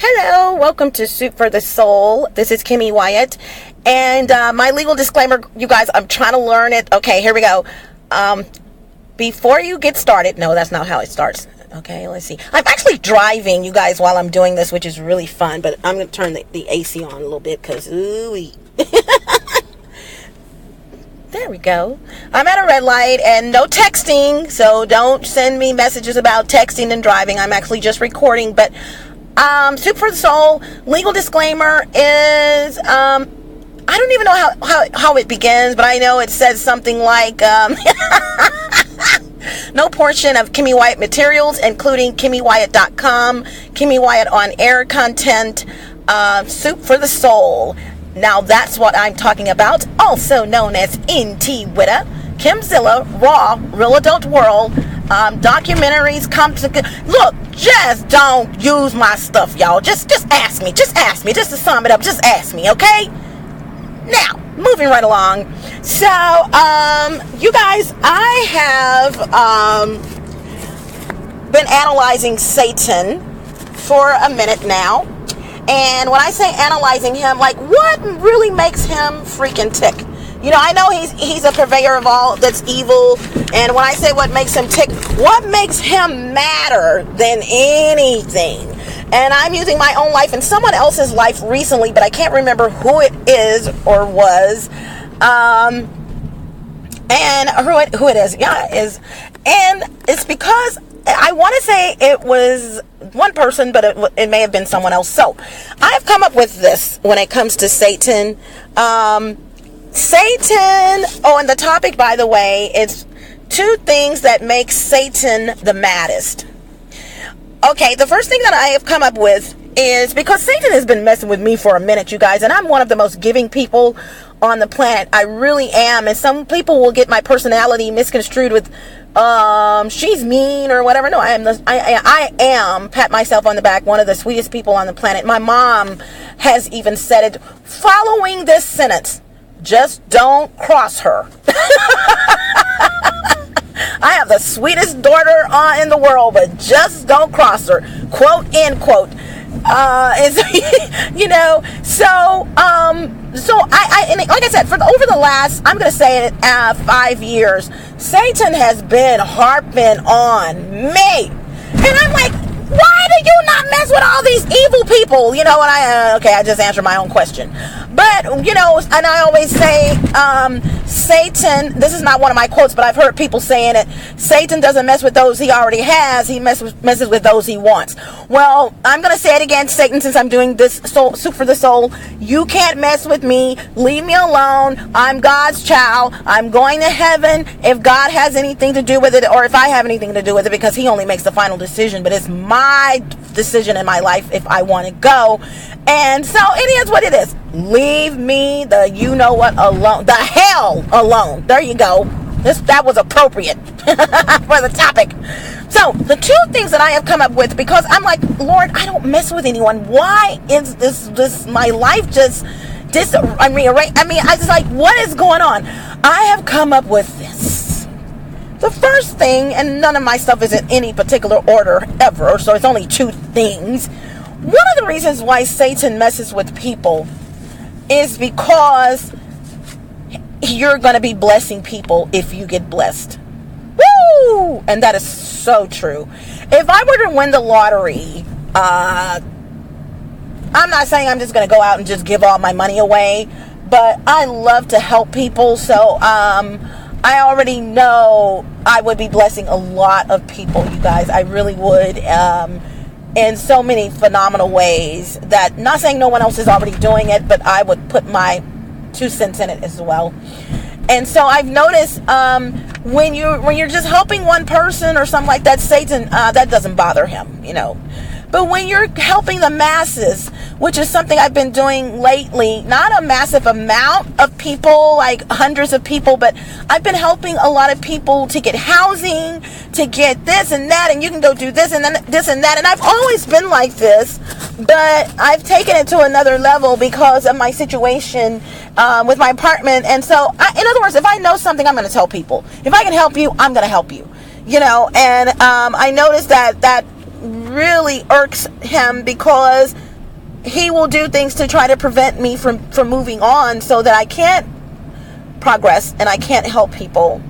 Hello, welcome to Soup for the Soul. This is Kimmy Wyatt. And my legal disclaimer, you guys, I'm trying to learn it. Okay, here we go. Before you get started, no, that's not how it starts. Okay, let's see. I'm actually driving, you guys, while I'm doing this, which is really fun. But I'm going to turn the AC on a little bit because, ooh-wee. There we go. I'm at a red light and no texting, so don't send me messages about texting and driving. I'm actually just recording, but Soup for the Soul, legal disclaimer is, I don't even know how it begins, but I know it says something like, no portion of Kimmy Wyatt materials, including KimMeWyatt.com, Kimmy Wyatt on air content, Soup for the Soul. Now that's what I'm talking about, also known as NT Witta, Kimzilla, Raw, Real Adult World, documentaries, look, just don't use my stuff, y'all. Just ask me, just to sum it up, just ask me, okay? Now, moving right along. So, you guys, I have been analyzing Satan for a minute now. And when I say analyzing him, like, what really makes him freaking tick? You know, I know he's a purveyor of all that's evil. And when I say what makes him tick, what makes him madder than anything? And I'm using my own life and someone else's life recently, but I can't remember who it is or was. And who it is. Yeah, it is. And it's because I want to say it was one person, but it may have been someone else. So I've come up with this when it comes to Satan. Satan, and the topic, by the way, it's 2 things that make Satan the maddest. Okay, the first thing that I have come up with is because Satan has been messing with me for a minute, you guys, and I'm one of the most giving people on the planet. I really am, and some people will get my personality misconstrued with she's mean or whatever. No, I am, pat myself on the back, one of the sweetest people on the planet. My mom has even said it following this sentence: just don't cross her. I have the sweetest daughter in the world, but just don't cross her. Quote, end quote. You know, so I like I said, over the last, I'm going to say it, 5 years, Satan has been harping on me. And I'm like, why do you not mess with all these evil people? You know, and I just answered my own question. But, you know, and I always say, Satan, this is not one of my quotes, but I've heard people saying it, Satan doesn't mess with those he already has, he messes with those he wants. Well, I'm going to say it again, Satan, since I'm doing this Soup for the Soul, you can't mess with me, leave me alone, I'm God's child, I'm going to heaven if God has anything to do with it, or if I have anything to do with it, because he only makes the final decision, but it's my decision in my life if I want to go. And so it is what it is. Leave me the you-know-what alone. The hell alone. There you go. That was appropriate for the topic. So, the 2 things that I have come up with, because I'm like, Lord, I don't mess with anyone. Why is this my life just I just like, what is going on? I have come up with this. The first thing, and none of my stuff is in any particular order ever, so it's only 2 things. One of the reasons why Satan messes with people is because you're going to be blessing people if you get blessed. Woo! And that is so true. If I were to win the lottery, I'm not saying I'm just going to go out and just give all my money away, but I love to help people, so I already know I would be blessing a lot of people, you guys. I really would, in so many phenomenal ways that, not saying no one else is already doing it, but I would put my 2 cents in it as well. And so I've noticed when you're just helping one person or something like that, Satan, that doesn't bother him, you know. But when you're helping the masses, which is something I've been doing lately, not a massive amount of people, like hundreds of people, but I've been helping a lot of people to get housing, to get this and that, and you can go do this and then this and that. And I've always been like this, but I've taken it to another level because of my situation with my apartment. And so, in other words, if I know something, I'm going to tell people. If I can help you, I'm going to help you. You know, and I noticed that really irks him because he will do things to try to prevent me from moving on, so that I can't progress and I can't help people.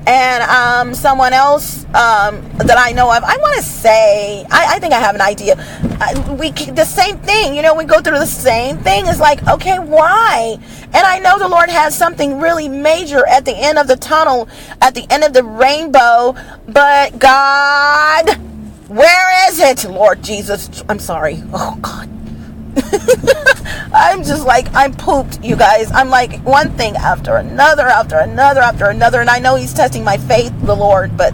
And someone else that I know of, I want to say, I think I have an idea. The same thing, we go through the same thing. It's like, okay, why? And I know the Lord has something really major at the end of the tunnel, at the end of the rainbow. But God, where is it? Lord Jesus, I'm sorry. Oh God. I'm just like, I'm pooped, you guys. I'm like one thing after another, and I know he's testing my faith, the Lord. But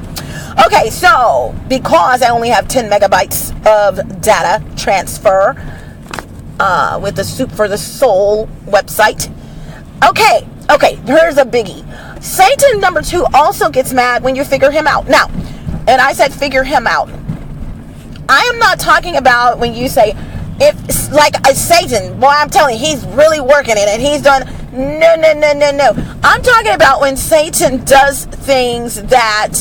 okay, so because I only have 10 megabytes of data transfer with the Soup for the Soul website. Okay, here's a biggie. Satan, number 2, also gets mad when you figure him out. Now, and I said figure him out. I am not talking about when you say, if like a Satan, boy, I'm telling you, he's really working it, and he's done. No. I'm talking about when Satan does things that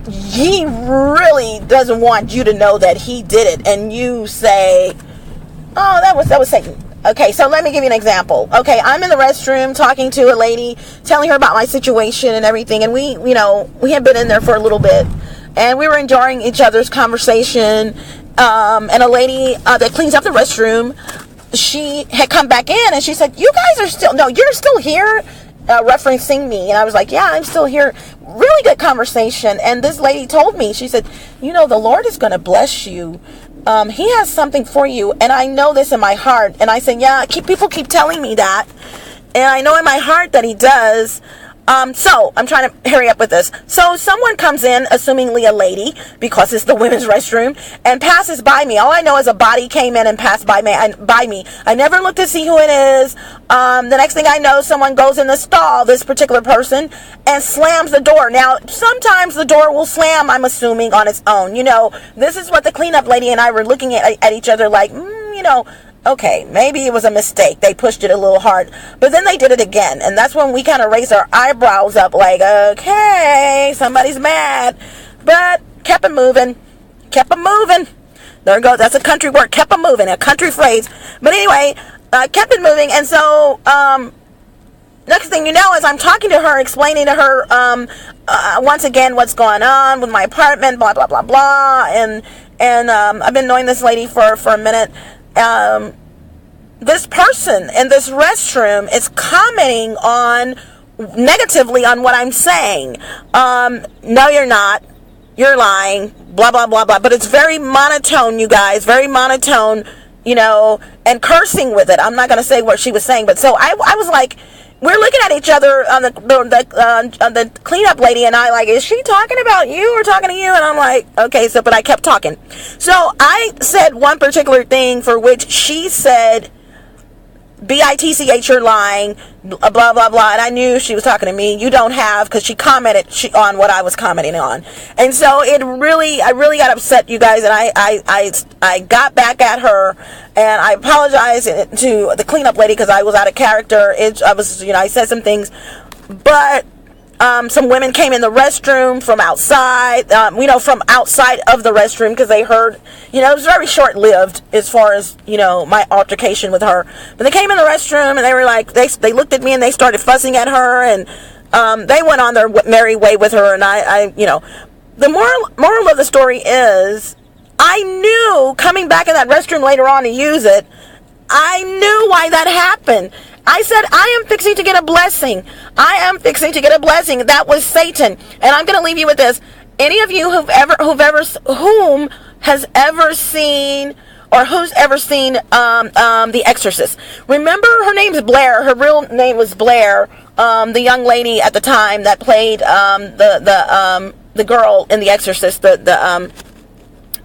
he really doesn't want you to know that he did it, and you say, "Oh, that was Satan." Okay, so let me give you an example. Okay, I'm in the restroom talking to a lady, telling her about my situation and everything, and we had been in there for a little bit, and we were enjoying each other's conversation. And a lady that cleans up the restroom, she had come back in, and she said, you're still here, referencing me. And I was like, yeah, I'm still here. Really good conversation. And this lady told me, she said, the Lord is going to bless you. He has something for you. And I know this in my heart. And I said, yeah, people keep telling me that. And I know in my heart that he does. So I'm trying to hurry up with this. So someone comes in, assumingly a lady, because it's the women's restroom, and passes by me. All I know is a body came in and passed by me. I never looked to see who it is. The next thing I know, someone goes in the stall, this particular person, and slams the door. Now, sometimes the door will slam, I'm assuming, on its own. This is what the cleanup lady and I were looking at each other like, okay, maybe it was a mistake. They pushed it a little hard. But then they did it again. And that's when we kind of raised our eyebrows up like, okay, somebody's mad. But kept it moving. There we go. That's a country word. Kept it moving. A country phrase. But anyway, kept it moving. And so, next thing you know, as I'm talking to her, explaining to her, once again, what's going on with my apartment, blah, blah, blah, blah. And I've been knowing this lady for a minute. This person in this restroom is commenting negatively on what I'm saying. No, you're not. You're lying. Blah, blah, blah, blah. But it's very monotone, you guys. Very monotone, and cursing with it. I'm not going to say what she was saying. But so I was like, we're looking at each other on the cleanup lady and I like, is she talking about you or talking to you? And I'm like, okay, but I kept talking. So I said one particular thing for which she said, BITCH, you're lying, blah, blah, blah. And I knew she was talking to me. You don't have, because she commented on what I was commenting on. And so I really got upset, you guys. And I got back at her and I apologized to the cleanup lady because I was out of character. I said some things, but some women came in the restroom from outside, from outside of the restroom because they heard, it was very short-lived as far as, my altercation with her. But they came in the restroom and they were like, they looked at me and they started fussing at her and they went on their merry way with her. And the moral of the story is, I knew coming back in that restroom later on to use it, I knew why that happened. I said, I am fixing to get a blessing. That was Satan. And I'm going to leave you with this. Any of you who's ever seen The Exorcist. Remember, her name's Blair. Her real name was Blair. The young lady at the time that played the girl in The Exorcist, the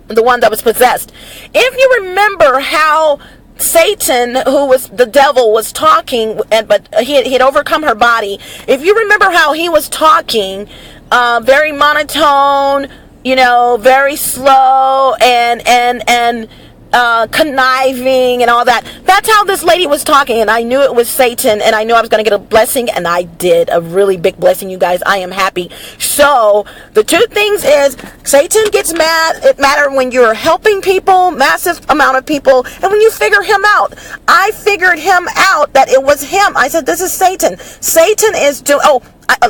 one that was possessed. If you remember how Satan, who was the devil, was talking, but he had overcome her body. If you remember how he was talking, very monotone, very slow, and conniving and all that. That's how this lady was talking, and I knew it was Satan, and I knew I was going to get a blessing, and I did a really big blessing, you guys. I am happy. So the two things is, Satan gets mad. It matters when you're helping people, massive amount of people, and when you figure him out. I figured him out that it was him. I said, this is Satan. Satan is doing,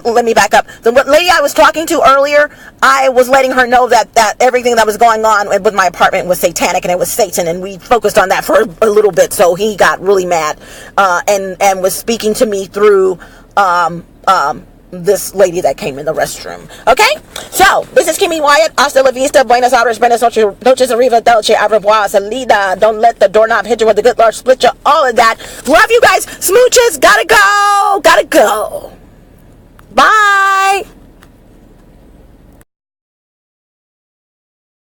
let me back up. The lady I was talking to earlier, I was letting her know that everything that was going on with my apartment was satanic and it was Satan, and we focused on that for a little bit. So he got really mad and was speaking to me through this lady that came in the restroom. Okay, so this is Kimmy Wyatt. Hasta la vista, buenas aires, buenas noches, arriva, dolce, au revoir, salida. Don't let the doorknob hit you with the good Lord split you. All of that. Love you guys. Smooches. Gotta go. Bye.